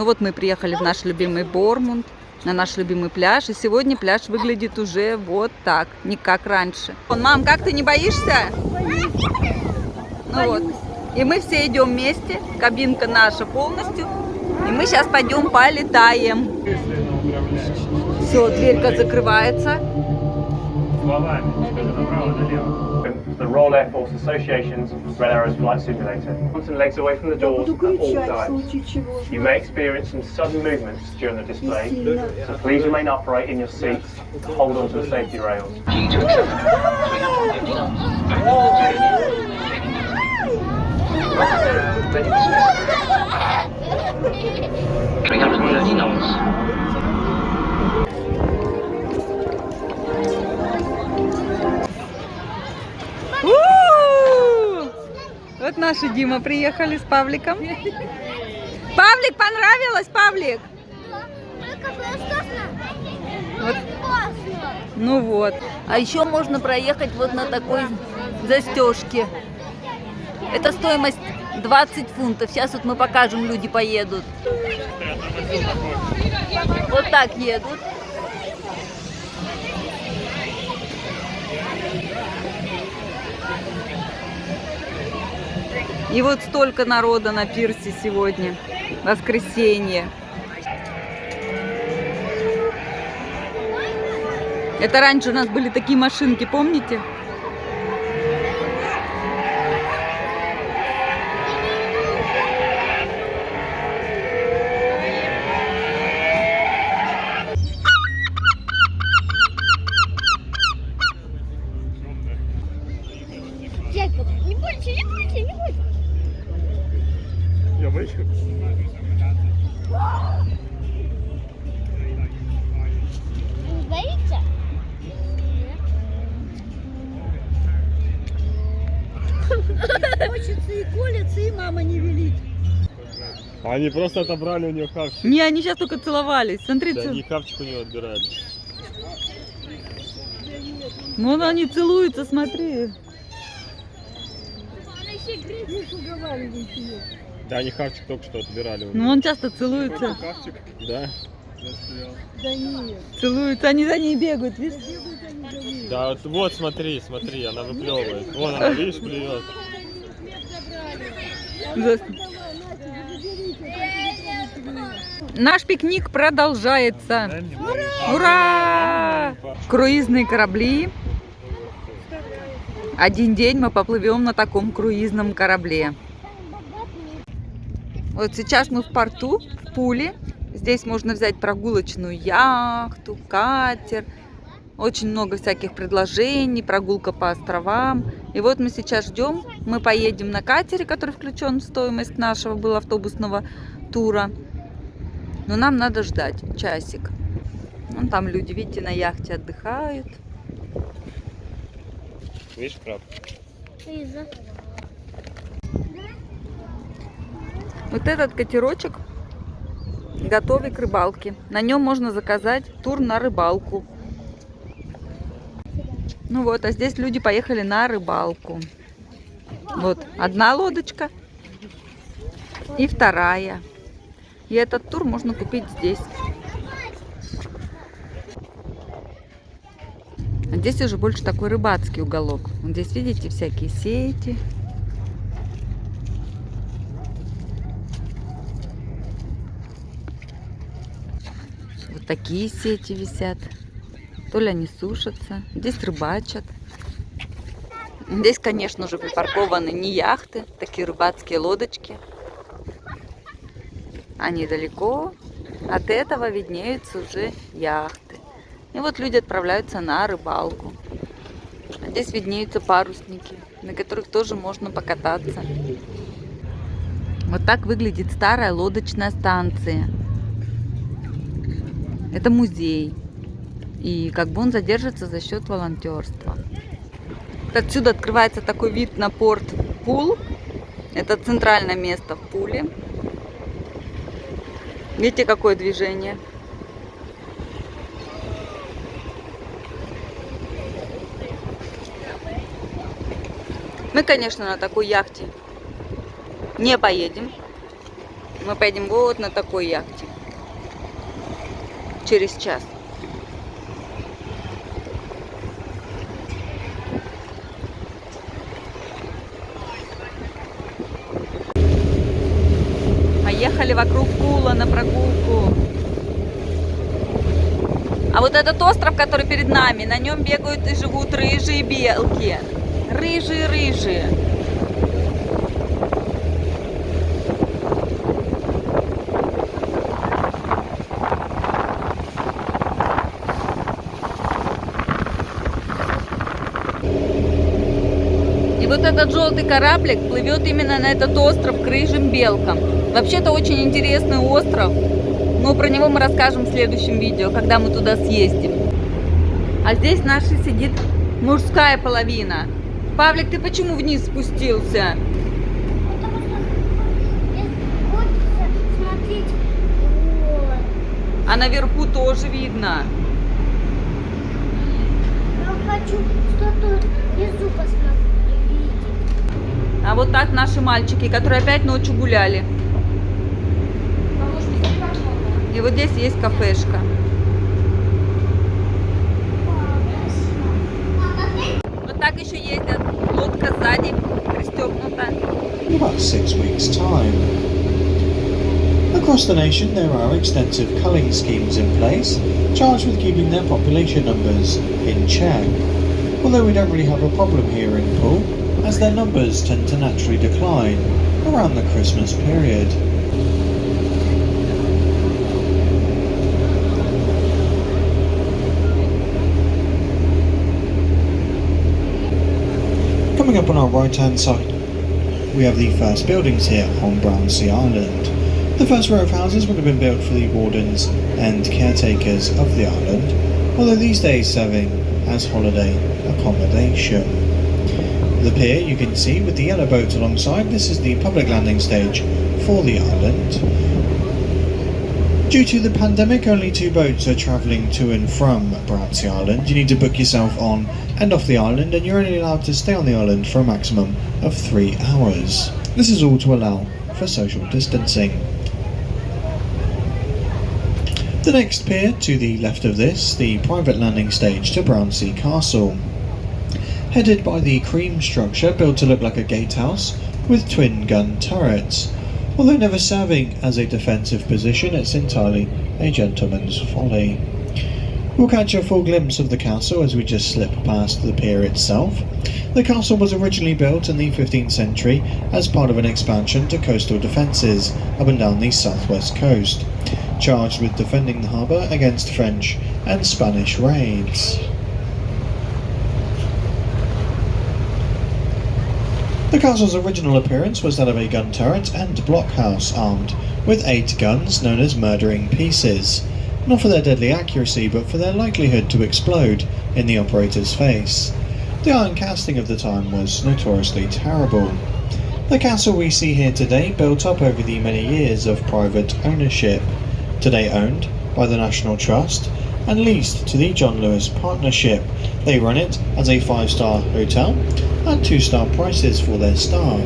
Ну вот мы приехали в наш любимый Борнмут, на наш любимый пляж. И сегодня пляж выглядит уже вот так, не как раньше. Мам, как ты не боишься? Ну вот. И мы все идем вместе. Кабинка наша полностью. И мы сейчас пойдем полетаем. Все, дверька закрывается. The Royal Air Force Association's Red Arrows Flight Simulator. Arms and legs away from the doors at all times. You may experience some sudden movements during the display, so please remain upright in your seats to hold on to the safety rails. Вот наши Дима приехали с Павликом. Павлик, понравилось, Павлик? Вот. Ну вот. А еще можно проехать вот на такой застежке. Это стоимость 20 фунтов. Сейчас вот мы покажем, люди поедут. Вот так едут. И вот столько народа на пирсе сегодня, воскресенье. Это раньше у нас были такие машинки, помните? Не бойся, не бойся, не бойся. Я боюсь. Не боится? Хочется и колется, и мама не велит. Они просто отобрали у нее хавчик. Не, они сейчас только целовались. Смотри, Да, они хавчик у нее отбирали. вон они целуются, смотри. Да, они хавчик только что отбирали у нее. Ну он часто целуется. Хавчик? Да. Да нет. Целуются, они за ней бегают, видишь? Да, вот смотри, смотри, она выплевывает. Вон она, видишь, плюет. Наш пикник продолжается. Ура! Круизные корабли. Один день мы поплывем на таком круизном корабле. Вот сейчас мы в порту, в Пуле. Здесь можно взять прогулочную яхту, катер. Очень много всяких предложений, прогулка по островам. И вот мы сейчас ждем. Мы поедем на катере, который включен в стоимость нашего был автобусного тура. Но нам надо ждать часик. Вон там люди, видите, на яхте отдыхают. Видишь, краб? Лиза. Вот этот катерочек готовый к рыбалке. На нем можно заказать тур на рыбалку. Ну вот, а здесь люди поехали на рыбалку. Вот одна лодочка и вторая. И этот тур можно купить здесь. А здесь уже больше такой рыбацкий уголок. Вот здесь, видите, всякие сети. Вот такие сети висят. То ли они сушатся. Здесь рыбачат. Здесь, конечно же, припаркованы не яхты, такие рыбацкие лодочки. Они далеко. От этого виднеются уже яхты. И вот люди отправляются на рыбалку. А здесь виднеются парусники, на которых тоже можно покататься. Вот так выглядит старая лодочная станция. Это музей. И как бы он задержится за счет волонтерства. Отсюда открывается такой вид на порт Пул. Это центральное место в Пуле. Видите, какое движение? Мы, конечно, на такой яхте не поедем. Мы поедем вот на такой яхте. Через час. Поехали вокруг Пула на прогулку. А вот этот остров, который перед нами, на нем бегают и живут рыжие белки. Рыжие-рыжие. И вот этот желтый кораблик плывет именно на этот остров к рыжим белкам. Вообще-то очень интересный остров, но про него мы расскажем в следующем видео, когда мы туда съездим. А здесь наша сидит мужская половина. Павлик, ты почему вниз спустился? Потому что хочется смотреть. Вот. А наверху тоже видно. Я хочу что-то внизу посмотреть. А вот так наши мальчики, которые опять ночью гуляли. И вот здесь есть кафешка. Вот так еще ездят. Лодка сзади пристегнута. In about 6 weeks' time. Across the nation there are extensive culling schemes in place, charged with keeping their population numbers in check. Although we don't really have a problem here in Pulle, as their numbers tend to naturally decline around the Christmas period. Coming up on our right hand side, we have the first buildings here on Brownsea Island. The first row of houses would have been built for the wardens and caretakers of the island, although these days serving as holiday accommodation. The pier you can see with the yellow boat alongside, this is the public landing stage for the island. Due to the pandemic, only 2 boats are travelling to and from Brownsea Island. You need to book yourself on and off the island, and you're only allowed to stay on the island for a maximum of 3 hours. This is all to allow for social distancing. The next pier to the left of this, the private landing stage to Brownsea Castle. Headed by the cream structure built to look like a gatehouse with twin gun turrets. Although never serving as a defensive position, it's entirely a gentleman's folly. We'll catch a full glimpse of the castle as we just slip past the pier itself. The castle was originally built in the 15th century as part of an expansion to coastal defences up and down the southwest coast, charged with defending the harbour against French and Spanish raids. The castle's original appearance was that of a gun turret and blockhouse armed with 8 guns known as murdering pieces, not for their deadly accuracy but for their likelihood to explode in the operator's face. The iron casting of the time was notoriously terrible. The castle we see here today built up over the many years of private ownership, today owned by the National Trust and leased to the John Lewis Partnership. They run it as a 5-star hotel at 2-star prices for their staff.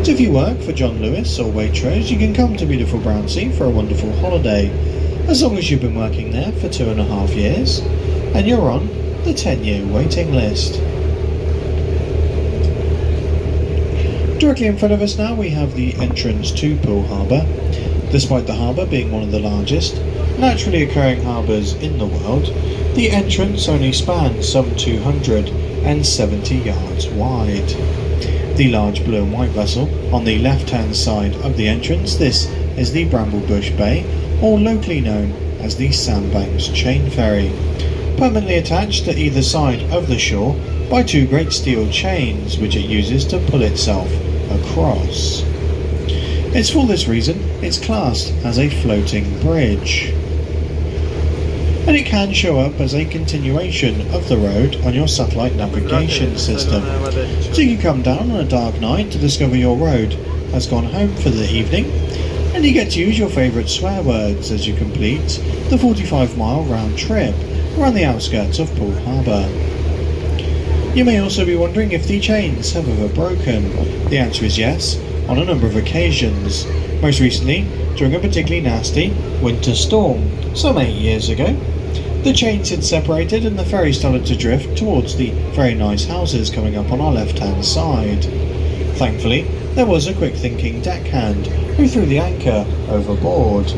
So if you work for John Lewis or Waitrose, you can come to beautiful Brownsea for a wonderful holiday, as long as you've been working there for 2.5 years and you're on the 10-year waiting list. Directly in front of us now we have the entrance to Pulle Harbour. Despite the harbour being one of the largest naturally occurring harbours in the world, the entrance only spans some 270 yards wide. The large blue and white vessel on the left hand side of the entrance, this is the Bramblebush Bay, or locally known as the Sandbanks Chain Ferry, permanently attached to either side of the shore by 2 great steel chains which it uses to pull itself across. It's for this reason it's classed as a floating bridge, and it can show up as a continuation of the road on your satellite navigation system. So you can come down on a dark night to discover your road has gone home for the evening, and you get to use your favourite swear words as you complete the 45-mile round trip around the outskirts of Pulle Harbour. You may also be wondering if the chains have ever broken. The answer is yes. on a number of occasions, most recently during a particularly nasty winter storm some 8 years ago. The chains had separated and the ferry started to drift towards the very nice houses coming up on our left-hand side. Thankfully, there was a quick-thinking deckhand who threw the anchor overboard.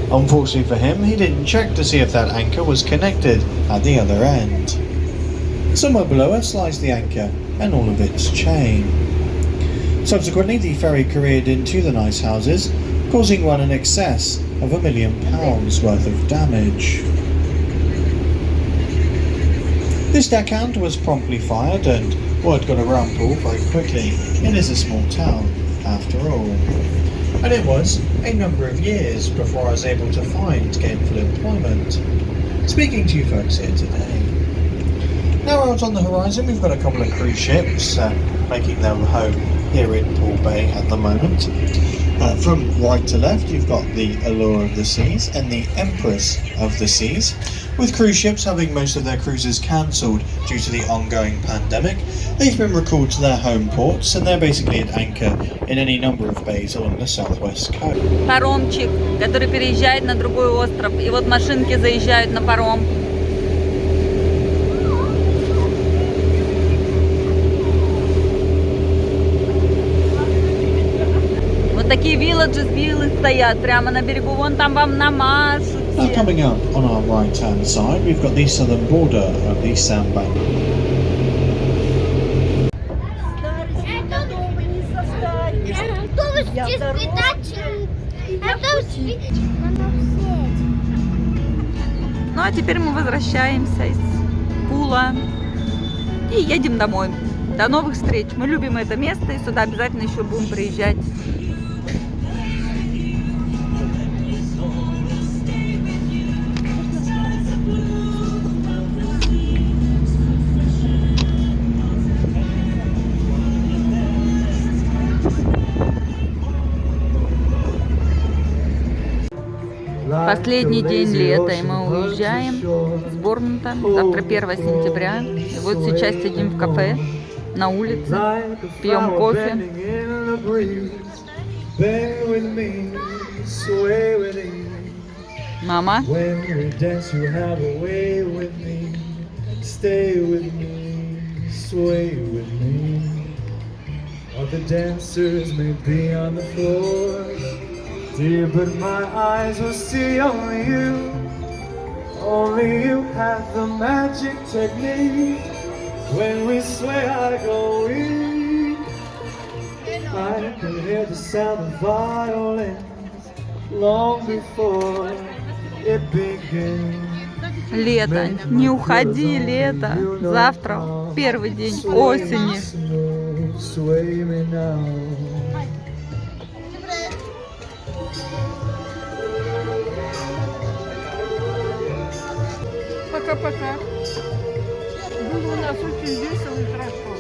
Unfortunately for him, he didn't check to see if that anchor was connected at the other end. Somewhere below us lies the anchor and all of its chain. Subsequently, the ferry careered into the nice houses, causing one in excess of £1 million worth of damage. This deckhand was promptly fired and word got around Poole very quickly. It is a small town, after all. And it was a number of years before I was able to find gainful employment. Speaking to you folks here today. Now out on the horizon we've got a couple of cruise ships making their home here in Poole Bay at the moment. From right to left you've got the Allure of the Seas and the Empress of the Seas, with cruise ships having most of their cruises cancelled due to the ongoing pandemic. They've been recalled to their home ports and they're basically at anchor in any number of bays along the southwest coast. Паромчик, который переезжает на другой остров. И вот машинки заезжают на паром. Вот такие виллы стоят прямо на берегу. Вон там вам намажут. Now coming up on our right hand side we've got the southern border of the sandbank. Ну а теперь мы возвращаемся из Пула и едем домой. До новых встреч. Мы любим это место и сюда обязательно еще будем приезжать. Последний день лета, и мы уезжаем с Борнмута. Завтра 1 сентября. И вот сейчас сидим в кафе на улице, пьем кофе. Мама. Dear, but my eyes will see only you. Only you have the magic technique. When we sway, I go weak. I can hear the sound of violins long before it begins. Лето, не уходи, лето. Завтра первый день осени. Sway me now. Пока-пока. Было у нас очень весело и хорошо.